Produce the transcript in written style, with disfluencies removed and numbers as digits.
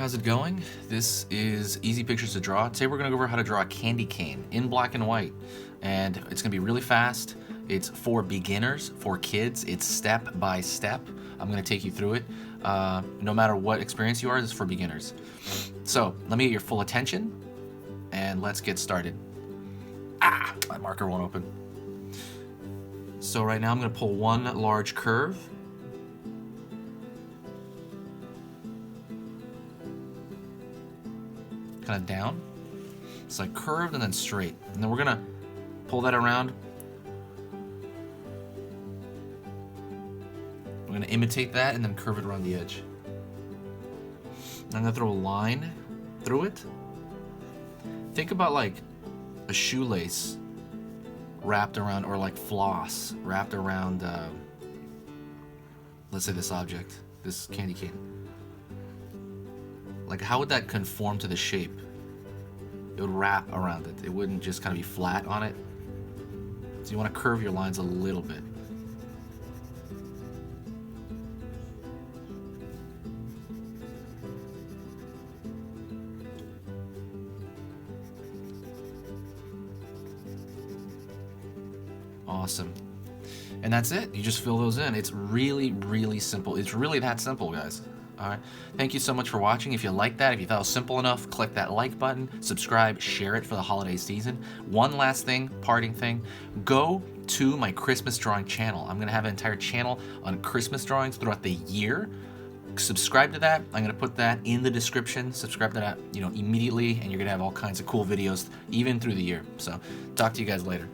how's it going? This is Easy Pictures to Draw. Today we're going to go over how to draw a candy cane in black and white. And it's going to be really fast. It's for beginners, for kids. It's step by step. I'm going to take you through it. No matter what experience you are, it's for beginners. So let me get your full attention and let's get started. My marker won't open. So right now I'm going to pull one large curve. Kind of down. It's like curved and then straight. And then we're gonna pull that around. We're gonna imitate that and then curve it around the edge. I'm gonna throw a line through it. Think about like a shoelace wrapped around, or like floss wrapped around, let's say this object, this candy cane. Like, how would that conform to the shape? It would wrap around it. It wouldn't just kind of be flat on it. So you want to curve your lines a little bit. Awesome. And that's it. You just fill those in. It's really, really simple. It's really that simple, guys. All right. Thank you so much for watching. If you liked that, if you thought it was simple enough, click that like button, subscribe, share it for the holiday season. One last thing, parting thing, go to my Christmas drawing channel. I'm going to have an entire channel on Christmas drawings throughout the year. Subscribe to that. I'm going to put that in the description. Subscribe to that, immediately, and you're going to have all kinds of cool videos even through the year. So, talk to you guys later.